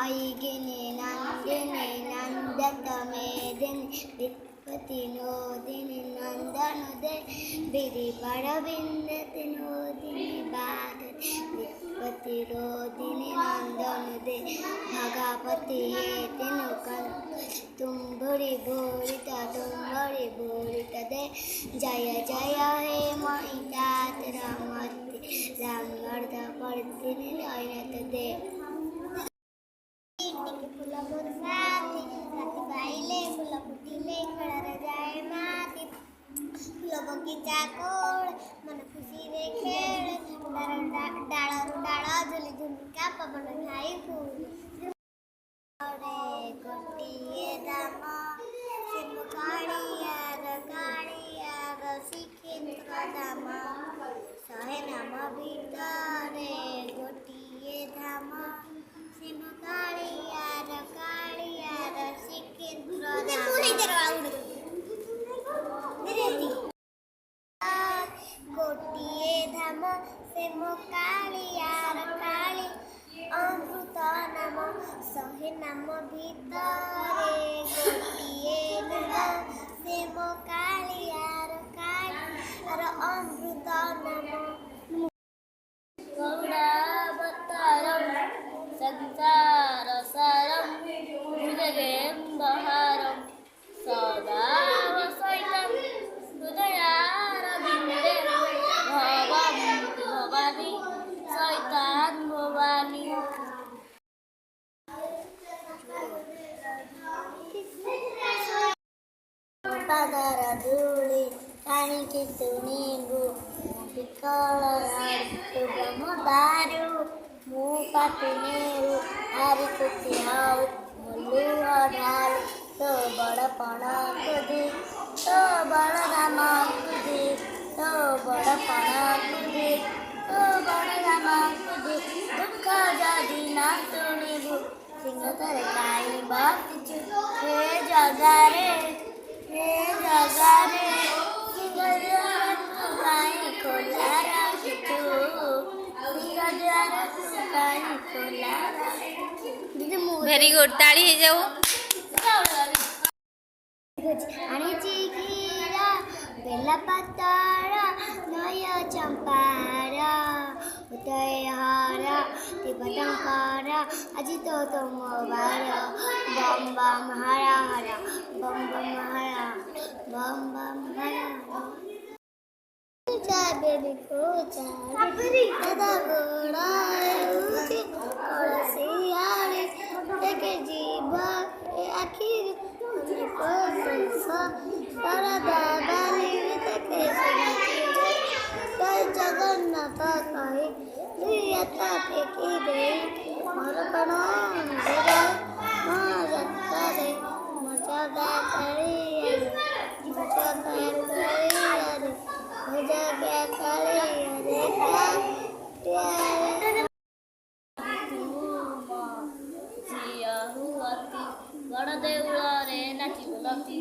आयिगिनि नंदिनि नंदत मेदिनि विपत्तिनोदिनि नंदनुदे गिरिवरविंदति नोदिनि बाधति विपत्तिरोदिनि नंदनुदे भगवती हेति नुकन तुम्बुरि भूरिता दे जय जय हे महितात रामति रामर्ध पड़तिनि लयनत दे फूल बरसाती राति पाइले फूल फुटिले खड़ारे जाए माती फूल बगीचा कोल मन खुशी रे खेल डालरू डाल झुली झुलिका पवन खाई फूल रे गोटिए दाम सिम काड़ियार सिकेन्द्र दाम शहे नाम भितरे गोटिए धाम सिम काड़ियार सिकेन्द्र गोटिए धाम सिम काड़ियार अमृत नाम शहे नाम भितरे गोटिए धाम सिम काड़ियार अमृत नाम गौरावतारम संसार सारम भुजगेन्दहारम सदा वसैतं हृदयारविन्दे भवं भवानी सैतान भवानी पादर धूली काहिंकि तुनिबु विकल तु ब्रह्मदारु मु पापिनेरु हारि कुति हाउ मुलु अढाल तो बड़पण कुदी तो बड़ धाम कुदी तो बड़पण कुदी तो बड़ धाम कुदी दुख जदि न शुणिबु सिंहतरे काई बसिचु हे जगारे सिंहद्वार काई खोला रखिचु सिंहद्वार काई खोला वेरी गुड ताली हे जाऊ आनिची कीरा बेला पतार नय चंपार उदय हारा तिबतंकार আজি तो तुम बार बम बम हरा हरा बम बम हरा बम बम हरा चाबेली को चाबेली दादा गोड़ा उठी कलसियाड़ी देखे जीवा ए आखिर को सरदा बाली देखे जय जगन्नाथ कहे दुईता फेंकी दे मोर कण रे मजगा करी बड़ देउଳରେ नाची बुलती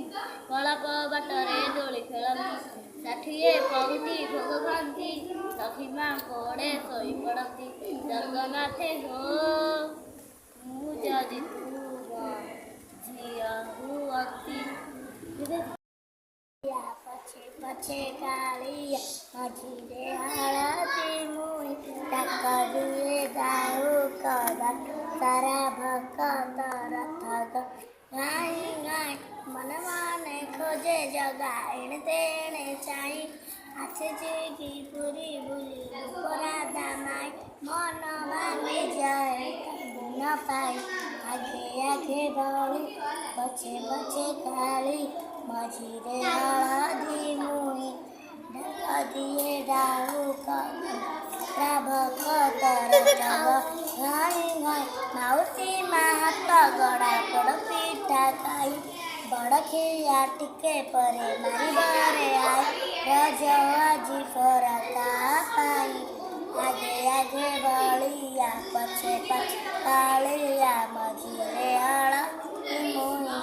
कଳାପ ବାଟରେ ଦୋଳି ଖେଳନ୍ତି ଷାଠିଏ ପଉଟି ଭୋଗ ଖାଆନ୍ତି ସଖୀ ମା କୋଡ଼େ ଶୋଇ ପଡ଼ନ୍ତି ଜଗନ୍ନାଥେ ହୋ ମୁଁ ଯଦି ତୁମ ଝିଅ ହୁଅନ୍ତି पछे पछे कालिया मझिरे हळदी मुई टाकरुए दाऊ कदा सारा भक्त रथ गाई गाई मन माने खोजे जगा एण तेणे चाई आछे जी पूरी बुली परादा माई मन माने जाए न पाई आगे आगे बड़ी पछे पछे काली मझिरे हळदी मुई ढाक दिए दाऊ कदा भक्त रथ गाई गाई माउसी मात गड़ा पड़ पिठा खाई बड़ खिया टिके परे मारी बरे आई रज आजी फरका पाई आगे आगे बलिया पछे पछे कालिया मझिरे हळदी मुई।